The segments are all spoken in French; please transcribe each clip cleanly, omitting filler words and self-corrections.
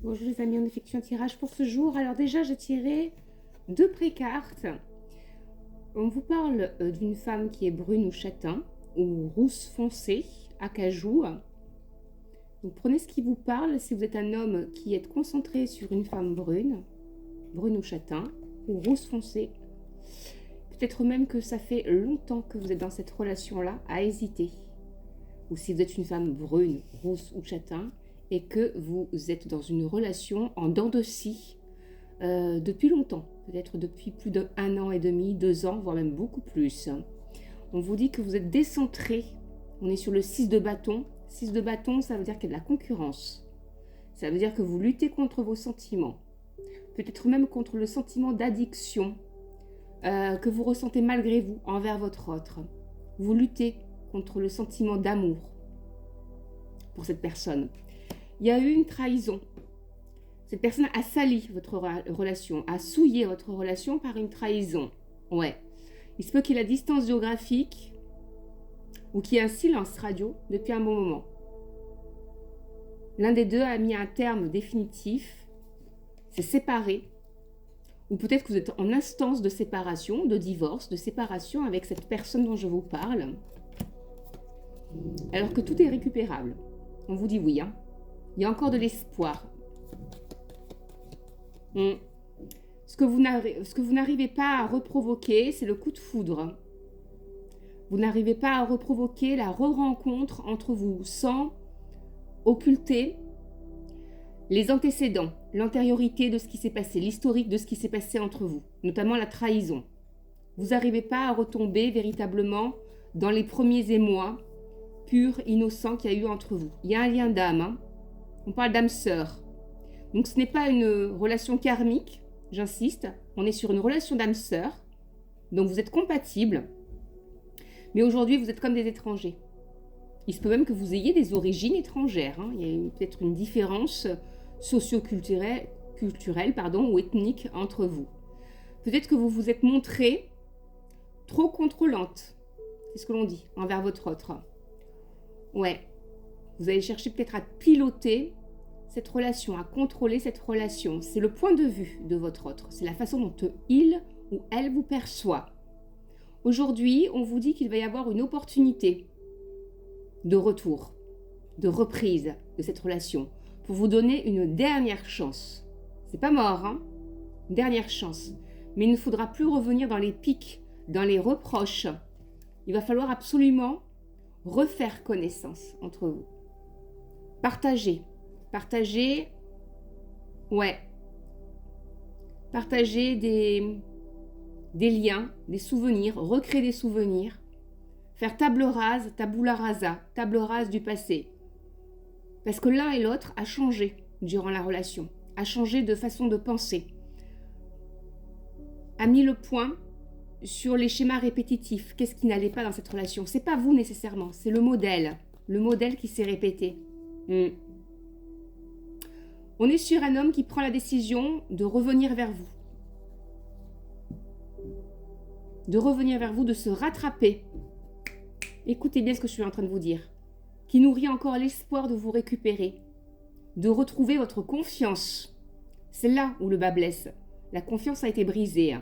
Bonjour les amis, on effectue un tirage pour ce jour. Alors déjà, j'ai tiré deux pré-cartes. On vous parle d'une femme qui est brune ou châtain, ou rousse foncée, acajou. Donc prenez ce qui vous parle. Si vous êtes un homme qui est concentré sur une femme brune, brune ou châtain, ou rousse foncée, peut-être même que ça fait longtemps que vous êtes dans cette relation-là, à hésiter. Ou si vous êtes une femme brune, rousse ou châtain, et que vous êtes dans une relation en dents de scie depuis longtemps, peut-être depuis plus d'1 an et demi, 2 ans, voire même beaucoup plus. On vous dit que vous êtes décentré. On est sur le 6 de bâton. 6 de bâton, ça veut dire qu'il y a de la concurrence. Ça veut dire que vous luttez contre vos sentiments. Peut-être même contre le sentiment d'addiction que vous ressentez malgré vous envers votre autre. Vous luttez contre le sentiment d'amour pour cette personne. Il y a eu une trahison. Cette personne a sali votre relation, a souillé votre relation par une trahison. Ouais. Il se peut qu'il y ait la distance géographique ou qu'il y ait un silence radio depuis un bon moment. L'un des deux a mis un terme définitif, s'est séparé, ou peut-être que vous êtes en instance de séparation, de divorce, de séparation avec cette personne dont je vous parle, alors que tout est récupérable. On vous dit oui, hein. Il y a encore de l'espoir. Ce que vous n'arrivez pas à reprovoquer, c'est le coup de foudre. Vous n'arrivez pas à reprovoquer la re-rencontre entre vous sans occulter les antécédents, l'antériorité de ce qui s'est passé, l'historique de ce qui s'est passé entre vous, notamment la trahison. Vous n'arrivez pas à retomber véritablement dans les premiers émois purs, innocents qu'il y a eu entre vous. Il y a un lien d'âme, hein. On parle d'âme sœur. Donc ce n'est pas une relation karmique, j'insiste, on est sur une relation d'âme sœur. Donc vous êtes compatibles, mais aujourd'hui vous êtes comme des étrangers. Il se peut même que vous ayez des origines étrangères, hein. Il y a peut-être une différence socio-culturelle ou ethnique entre vous. Peut-être que vous vous êtes montrée trop contrôlante, c'est ce que l'on dit, envers votre autre. Ouais. Vous allez chercher peut-être à piloter cette relation, à contrôler cette relation. C'est le point de vue de votre autre. C'est la façon dont il ou elle vous perçoit. Aujourd'hui, on vous dit qu'il va y avoir une opportunité de retour, de reprise de cette relation pour vous donner une dernière chance. C'est pas mort, hein? Une dernière chance. Mais il ne faudra plus revenir dans les pics, dans les reproches. Il va falloir absolument refaire connaissance entre vous. Partager, ouais, partager des liens, des souvenirs, recréer des souvenirs, faire table rase, tabula rasa, table rase du passé. Parce que l'un et l'autre a changé durant la relation, a changé de façon de penser, a mis le point sur les schémas répétitifs. Qu'est-ce qui n'allait pas dans cette relation? C'est pas vous nécessairement, c'est le modèle qui s'est répété. On est sur un homme qui prend la décision de revenir vers vous. De revenir vers vous, de se rattraper. Écoutez bien ce que je suis en train de vous dire. Qui nourrit encore l'espoir de vous récupérer. De retrouver votre confiance. C'est là où le bas blesse. La confiance a été brisée.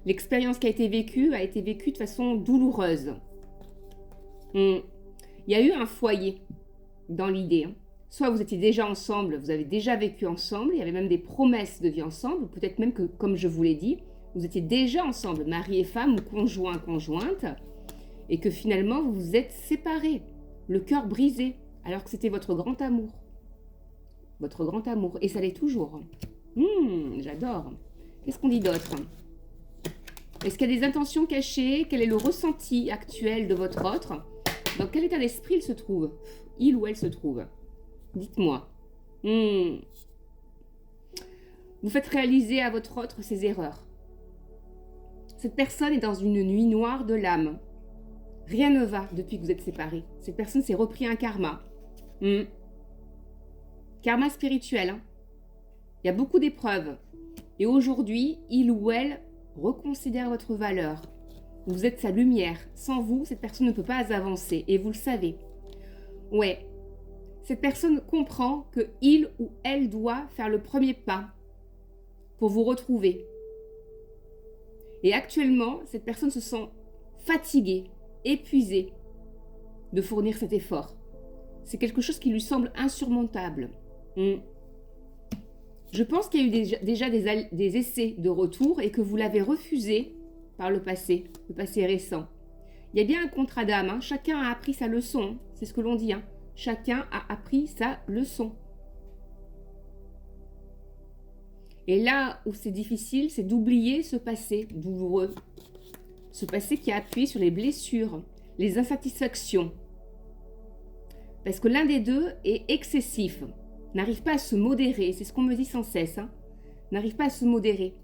L'expérience qui a été vécue de façon douloureuse. Il y a eu un foyer dans l'idée. Soit vous étiez déjà ensemble, vous avez déjà vécu ensemble, il y avait même des promesses de vie ensemble, peut-être même que, comme je vous l'ai dit, vous étiez déjà ensemble, mari et femme ou conjoint, conjointe, et que finalement vous vous êtes séparés, le cœur brisé, alors que c'était votre grand amour. Votre grand amour, et ça l'est toujours. J'adore. Qu'est-ce qu'on dit d'autre? Est-ce qu'il y a des intentions cachées? Quel est le ressenti actuel de votre autre? Dans quel état d'esprit il se trouve? Il ou elle se trouve? Dites-moi. Vous faites réaliser à votre autre ses erreurs. Cette personne est dans une nuit noire de l'âme. Rien ne va depuis que vous êtes séparés. Cette personne s'est repris un karma. Karma spirituel. Hein. Il y a beaucoup d'épreuves. Et aujourd'hui, il ou elle reconsidère votre valeur. Vous êtes sa lumière. Sans vous, cette personne ne peut pas avancer. Et vous le savez. Ouais. cette personne comprend qu'il ou elle doit faire le premier pas pour vous retrouver. Et actuellement, cette personne se sent fatiguée, épuisée de fournir cet effort. C'est quelque chose qui lui semble insurmontable. Je pense qu'il y a eu déjà des essais de retour et que vous l'avez refusé par le passé récent. Il y a bien un contrat d'âme, hein. Chacun a appris sa leçon, c'est ce que l'on dit. Hein. Chacun a appris sa leçon. Et là où c'est difficile, c'est d'oublier ce passé douloureux. Ce passé qui a appuyé sur les blessures, les insatisfactions. Parce que l'un des deux est excessif, n'arrive pas à se modérer, c'est ce qu'on me dit sans cesse, hein, n'arrive pas à se modérer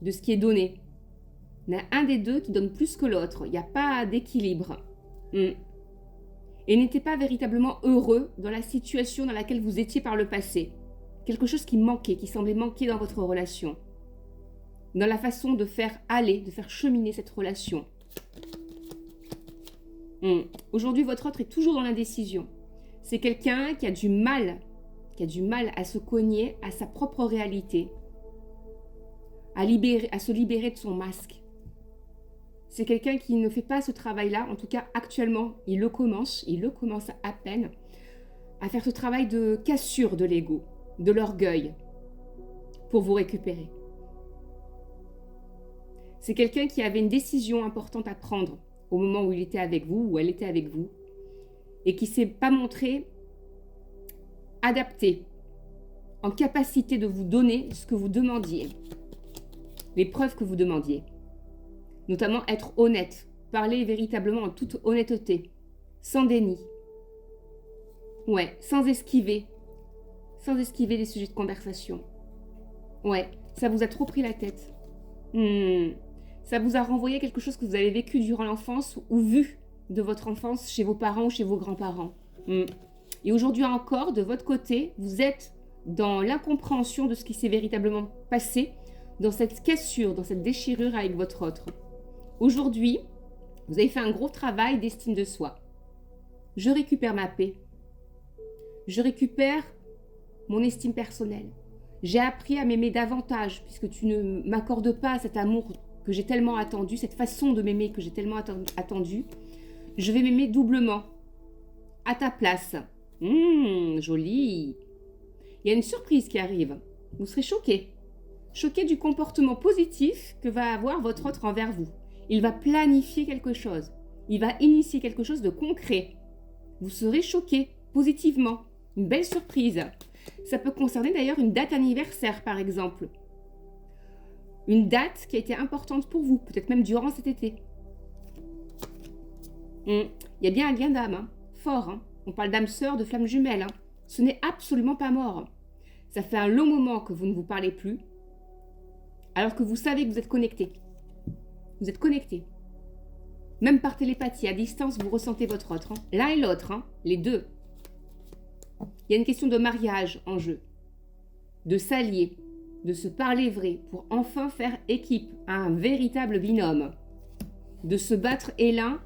de ce qui est donné. Il y en a un des deux qui donne plus que l'autre, il n'y a pas d'équilibre. Et n'était pas véritablement heureux dans la situation dans laquelle vous étiez par le passé. Quelque chose qui manquait, qui semblait manquer dans votre relation. Dans la façon de faire aller, de faire cheminer cette relation. Aujourd'hui, votre autre est toujours dans l'indécision. C'est quelqu'un qui a du mal à se cogner à sa propre réalité, à se libérer de son masque. C'est quelqu'un qui ne fait pas ce travail-là, en tout cas actuellement, il le commence à peine, à faire ce travail de cassure de l'ego, de l'orgueil, pour vous récupérer. C'est quelqu'un qui avait une décision importante à prendre au moment où il était avec vous, où elle était avec vous, et qui ne s'est pas montré adapté, en capacité de vous donner ce que vous demandiez, les preuves que vous demandiez. Notamment être honnête, parler véritablement en toute honnêteté, sans déni. Ouais, sans esquiver les sujets de conversation. Ouais, ça vous a trop pris la tête. Ça vous a renvoyé quelque chose que vous avez vécu durant l'enfance ou vu de votre enfance chez vos parents ou chez vos grands-parents. Et aujourd'hui encore, de votre côté, vous êtes dans l'incompréhension de ce qui s'est véritablement passé, dans cette cassure, dans cette déchirure avec votre autre. Aujourd'hui, vous avez fait un gros travail d'estime de soi. Je récupère ma paix. Je récupère mon estime personnelle. J'ai appris à m'aimer davantage puisque tu ne m'accordes pas cet amour que j'ai tellement attendu, cette façon de m'aimer que j'ai tellement attendu. Je vais m'aimer doublement, à ta place. Joli. Il y a une surprise qui arrive. Vous serez choqué. Choqué du comportement positif que va avoir votre autre envers vous. Il va planifier quelque chose. Il va initier quelque chose de concret. Vous serez choqué, positivement. Une belle surprise. Ça peut concerner d'ailleurs une date anniversaire, par exemple. Une date qui a été importante pour vous, peut-être même durant cet été. Il y a bien un lien d'âme, hein, fort. Hein. On parle d'âme sœur, de flamme jumelle. Hein. Ce n'est absolument pas mort. Ça fait un long moment que vous ne vous parlez plus, alors que vous savez que vous êtes connectés. Vous êtes connectés. Même par télépathie, à distance, vous ressentez votre autre. Hein. L'un et l'autre, hein, les deux. Il y a une question de mariage en jeu, de s'allier, de se parler vrai pour enfin faire équipe, un véritable binôme, de se battre et l'un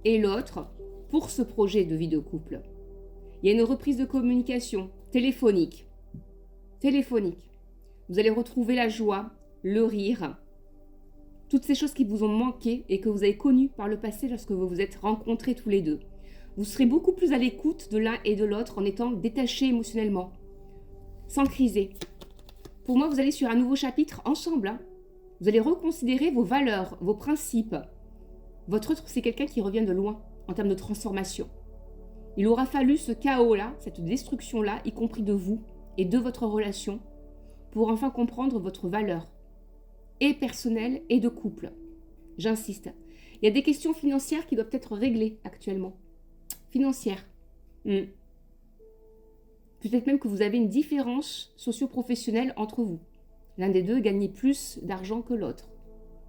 et l'autre pour ce projet de vie de couple. Il y a une reprise de communication téléphonique. Vous allez retrouver la joie, le rire, toutes ces choses qui vous ont manqué et que vous avez connues par le passé lorsque vous vous êtes rencontrés tous les deux. Vous serez beaucoup plus à l'écoute de l'un et de l'autre en étant détachés émotionnellement, sans criser. Pour moi, vous allez sur un nouveau chapitre ensemble. Hein. Vous allez reconsidérer vos valeurs, vos principes. Votre autre, c'est quelqu'un qui revient de loin en termes de transformation. Il aura fallu ce chaos-là, cette destruction-là, y compris de vous et de votre relation, pour enfin comprendre votre valeur, et personnelle et de couple. J'insiste. Il y a des questions financières qui doivent être réglées actuellement. Financières. Peut-être même que vous avez une différence socio-professionnelle entre vous. L'un des deux gagnait plus d'argent que l'autre.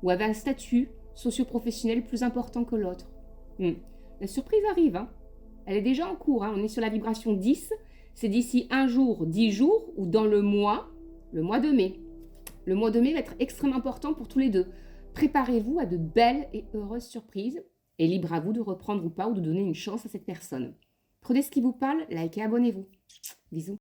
Ou avait un statut socio-professionnel plus important que l'autre. La surprise arrive. Hein. Elle est déjà en cours. Hein. On est sur la vibration 10. C'est d'ici 1 jour, 10 jours, ou dans le mois de mai. Le mois de mai va être extrêmement important pour tous les deux. Préparez-vous à de belles et heureuses surprises. Et libre à vous de reprendre ou pas, ou de donner une chance à cette personne. Prenez ce qui vous parle, likez, abonnez-vous. Bisous.